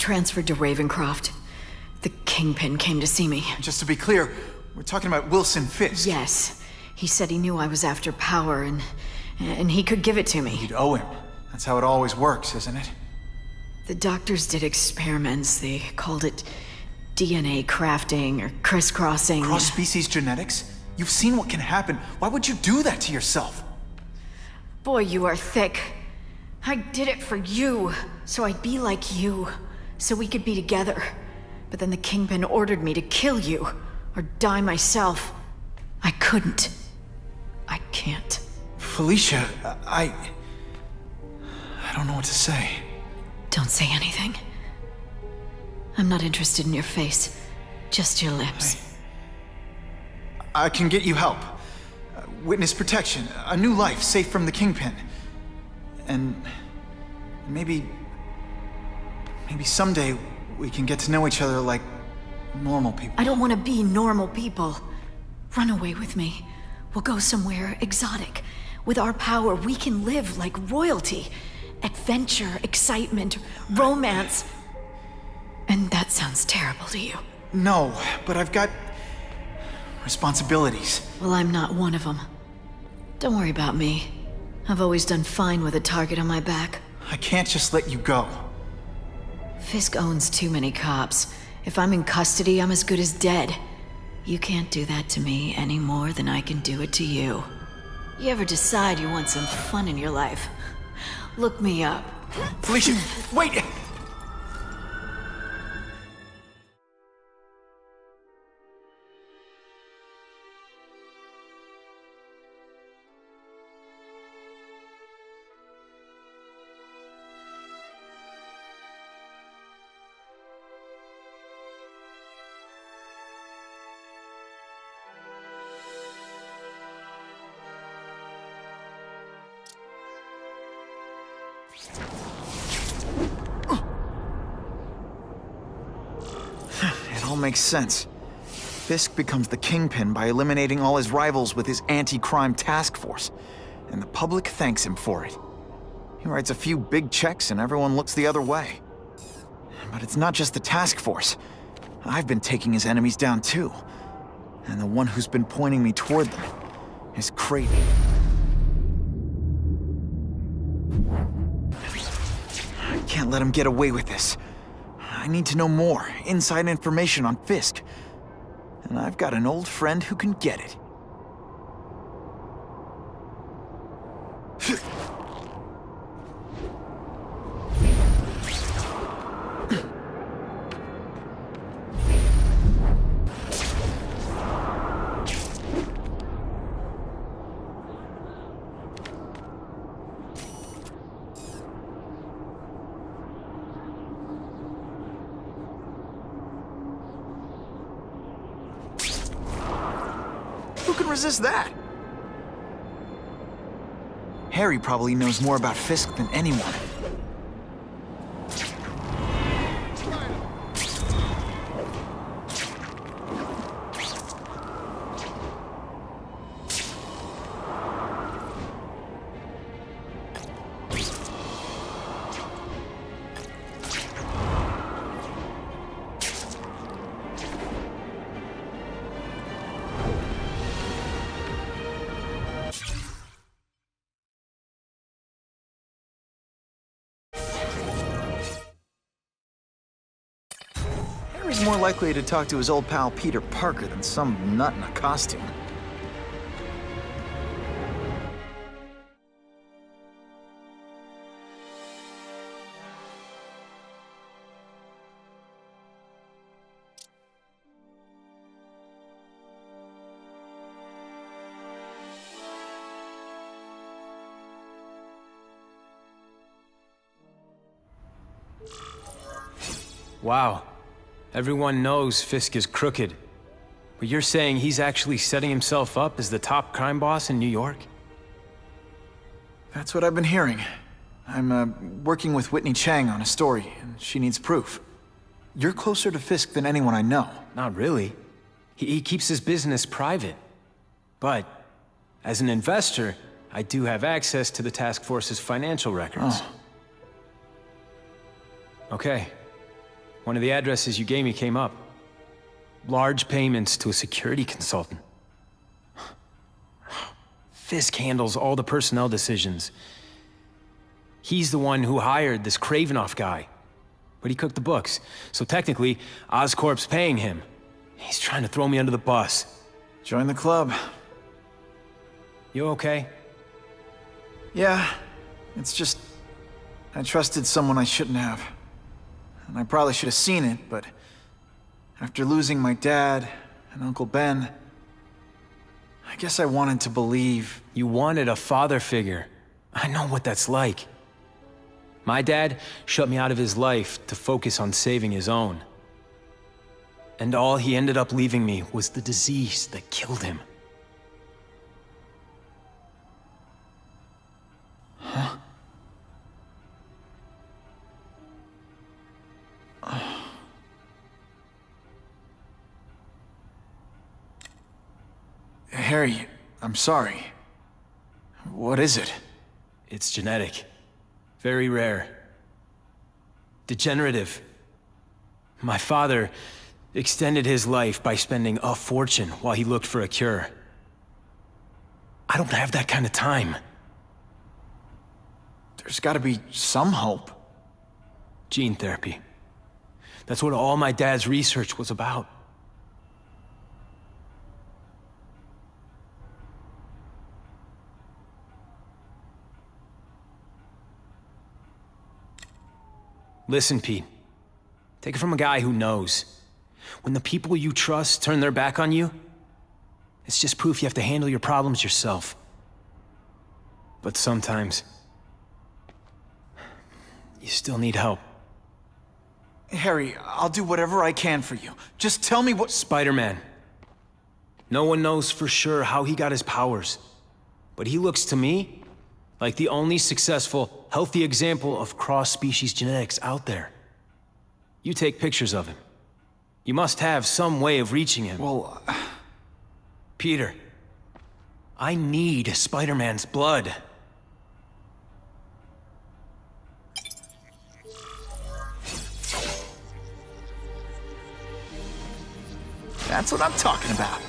transferred to Ravencroft. The Kingpin came to see me. Just to be clear, we're talking about Wilson Fisk. Yes. He said he knew I was after power and he could give it to me. You'd owe him. That's how it always works, isn't it? The doctors did experiments. They called it DNA crafting or crisscrossing. Cross-species genetics? You've seen what can happen. Why would you do that to yourself? Boy, you are thick. I did it for you, so I'd be like you, so we could be together. But then the Kingpin ordered me to kill you, or die myself. I couldn't. I can't. Felicia, I don't know what to say. Don't say anything. I'm not interested in your face, just your lips. I can get you help. Witness protection, a new life safe from the Kingpin. And maybe someday we can get to know each other like normal people. I don't want to be normal people. Run away with me. We'll go somewhere exotic. With our power, we can live like royalty. Adventure, excitement, romance. And that sounds terrible to you. No, but I've got responsibilities. Well, I'm not one of them. Don't worry about me. I've always done fine with a target on my back. I can't just let you go. Fisk owns too many cops. If I'm in custody, I'm as good as dead. You can't do that to me any more than I can do it to you. You ever decide you want some fun in your life? Look me up. Felicia, wait! It all makes sense. Fisk becomes the Kingpin by eliminating all his rivals with his anti-crime task force, and the public thanks him for it. He writes a few big checks and everyone looks the other way. But it's not just the task force. I've been taking his enemies down too. And the one who's been pointing me toward them is Creighton. I can't let him get away with this. I need to know more, inside information on Fisk. And I've got an old friend who can get it. Who can resist that? Harry probably knows more about Fisk than anyone. Harry's more likely to talk to his old pal Peter Parker than some nut in a costume. Wow. Everyone knows Fisk is crooked. But you're saying he's actually setting himself up as the top crime boss in New York? That's what I've been hearing. I'm working with Whitney Chang on a story, and she needs proof. You're closer to Fisk than anyone I know. Not really. He keeps his business private. But, as an investor, I do have access to the task force's financial records. Oh. Okay. One of the addresses you gave me came up. Large payments to a security consultant. Fisk handles all the personnel decisions. He's the one who hired this Kravinoff guy. But he cooked the books, so technically, Oscorp's paying him. He's trying to throw me under the bus. Join the club. You okay? Yeah, it's just... I trusted someone I shouldn't have. And I probably should have seen it, but... after losing my dad and Uncle Ben... I guess I wanted to believe... You wanted a father figure. I know what that's like. My dad shut me out of his life to focus on saving his own. And all he ended up leaving me was the disease that killed him. Huh? Harry, I'm sorry. What is it? It's genetic. Very rare. Degenerative. My father extended his life by spending a fortune while he looked for a cure. I don't have that kind of time. There's gotta be some hope. Gene therapy. That's what all my dad's research was about. Listen, Pete. Take it from a guy who knows. When the people you trust turn their back on you, it's just proof you have to handle your problems yourself. But sometimes, you still need help. Harry, I'll do whatever I can for you. Just tell me what— Spider-Man. No one knows for sure how he got his powers. But he looks to me like the only successful, healthy example of cross-species genetics out there. You take pictures of him. You must have some way of reaching him. Well... Peter, I need Spider-Man's blood. That's what I'm talking about.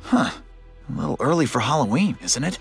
Huh. A little early for Halloween, isn't it?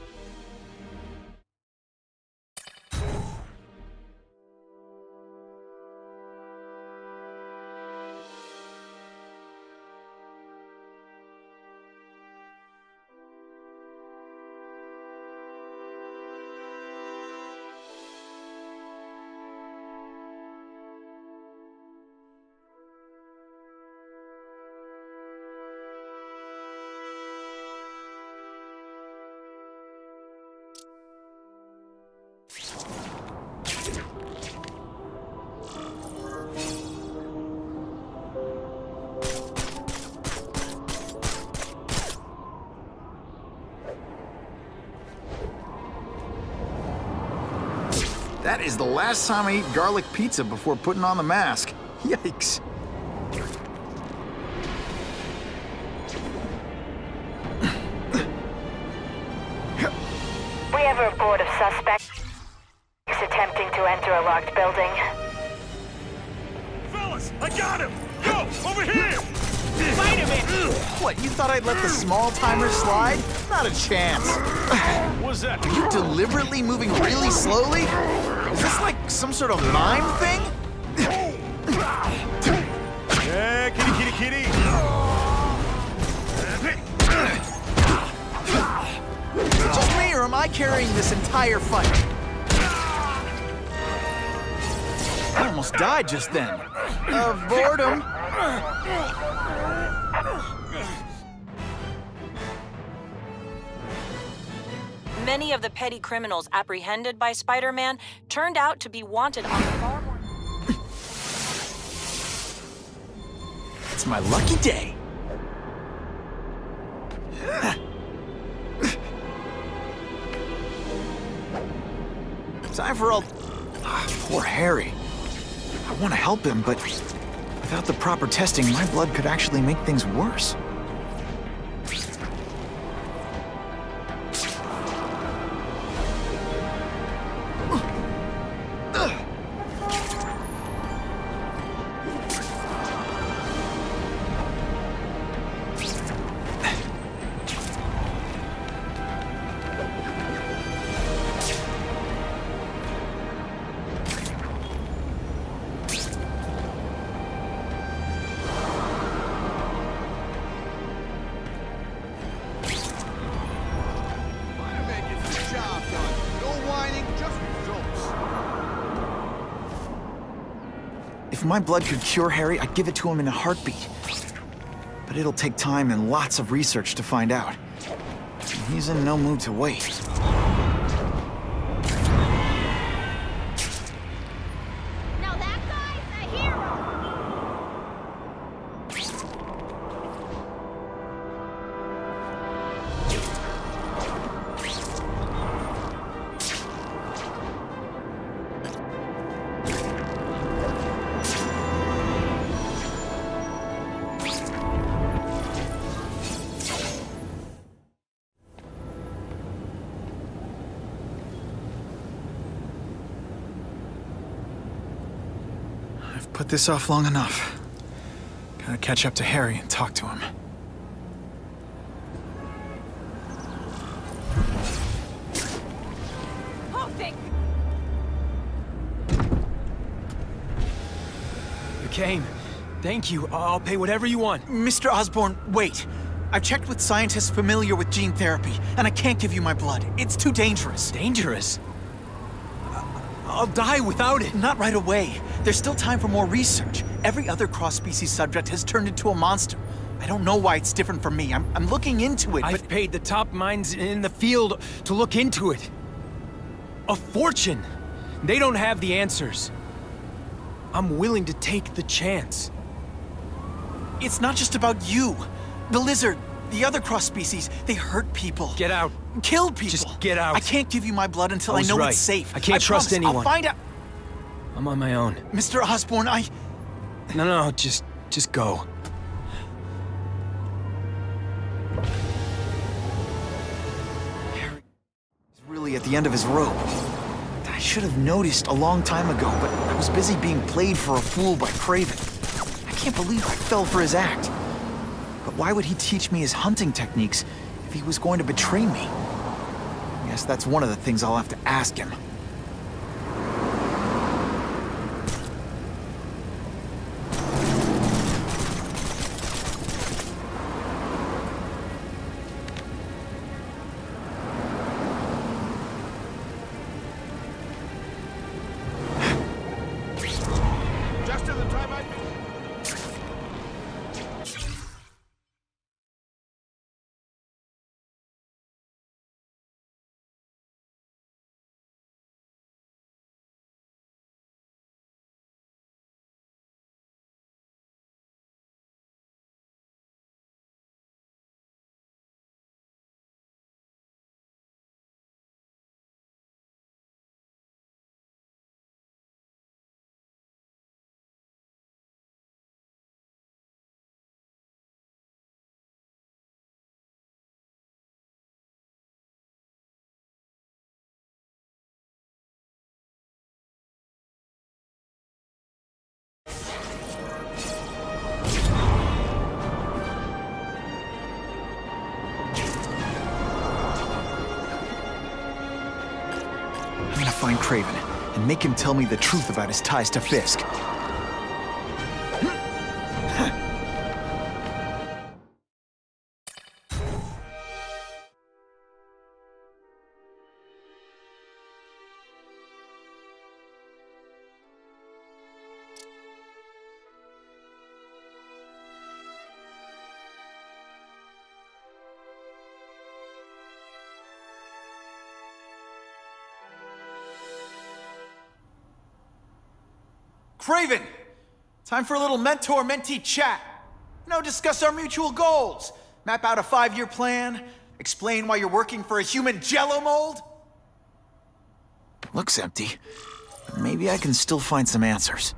That is the last time I eat garlic pizza before putting on the mask. Yikes. We have a report of suspects attempting to enter a locked building. Fellas, I got him! Go, over here! Spider-Man! What, you thought I'd let the small timer slide? Not a chance. What's that? Are you deliberately moving really slowly? Is this like some sort of mime thing? Yeah, kitty, kitty, kitty! Is it just me, or am I carrying this entire fight? I almost died just then. Of boredom. Many of the petty criminals apprehended by Spider-Man turned out to be wanted on far more... It's my lucky day. Time for all... Poor Harry. I I want to help him, but without the proper testing, my blood could actually make things worse. If my blood could cure Harry, I'd give it to him in a heartbeat. But it'll take time and lots of research to find out. And he's in no mood to wait. Now that guy's a hero! Put this off long enough. Gotta catch up to Harry and talk to him. You came. Thank you. I'll pay whatever you want. Mr. Osborn, wait. I've checked with scientists familiar with gene therapy, and I can't give you my blood. It's too dangerous. Dangerous? I'll die without it. Not right away. There's still time for more research. Every other cross-species subject has turned into a monster. I don't know why it's different from me. I'm looking into it, I've paid the top minds in the field to look into it. A fortune. They don't have the answers. I'm willing to take the chance. It's not just about you. The lizard, the other cross-species, they hurt people. Get out. Kill people. Just get out. I can't give you my blood until I know right. it's safe. I can't trust promise. anyone. I'll find out. I'm on my own. Mr. Osborn, No, just go. Harry is really at the end of his rope. I should have noticed a long time ago, but I was busy being played for a fool by Craven. I can't believe I fell for his act. But why would he teach me his hunting techniques if he was going to betray me? I guess that's one of the things I'll have to ask him. Just in the time I... I'm gonna find Craven and make him tell me the truth about his ties to Fisk. Craven! Time for a little mentor-mentee chat. Discuss our mutual goals. Map out a 5-year plan. Explain why you're working for a human jello mold. Looks empty. But maybe I can still find some answers.